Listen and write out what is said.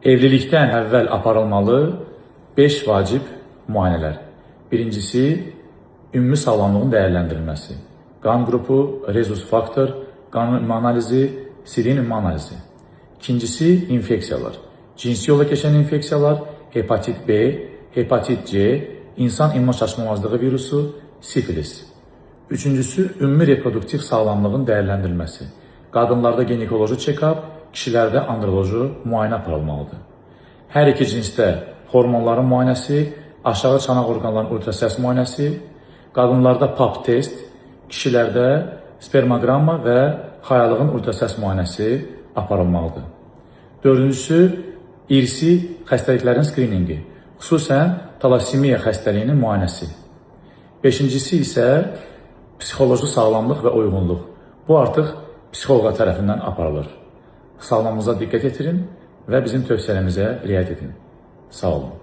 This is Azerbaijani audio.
Evlilikdən əvvəl aparılmalı 5 vacib müayinələr. Birincisi, ümumi sağlamlığın dəyərləndirilməsi. Qan qrupu, rezus faktor, qan ümumi analizi, sirin ümumi analizi. İkincisi, infeksiyalar. Cinsi yolla keçən infeksiyalar, hepatit B, hepatit C, insan immunçaşmamazlığı virusu, sifilis. Üçüncüsü, ümumi reproduktiv sağlamlığın dəyərləndirilməsi. Qadınlarda ginekoloji check-up, kişilərdə androloji müayinə aparılmalıdır. Hər iki cinsdə hormonların müayinəsi, aşağı çanaq orqanlarının ultrasəs müayinəsi, qadınlarda pap test, kişilərdə spermogramma və xayalığın ultrasəs müayinəsi aparılmalıdır. Dördüncüsü, irsi xəstəliklərin skriningi, xüsusən talassemiya xəstəliyinin müayinəsi. Beşincisi isə psixoloji sağlamlıq və uyğunluq. Bu artıq psixoloqa tərəfindən aparılır. Sağlamlığınıza diqqət etirin və bizim tövsiyələrimizə riayət edin. Sağ olun.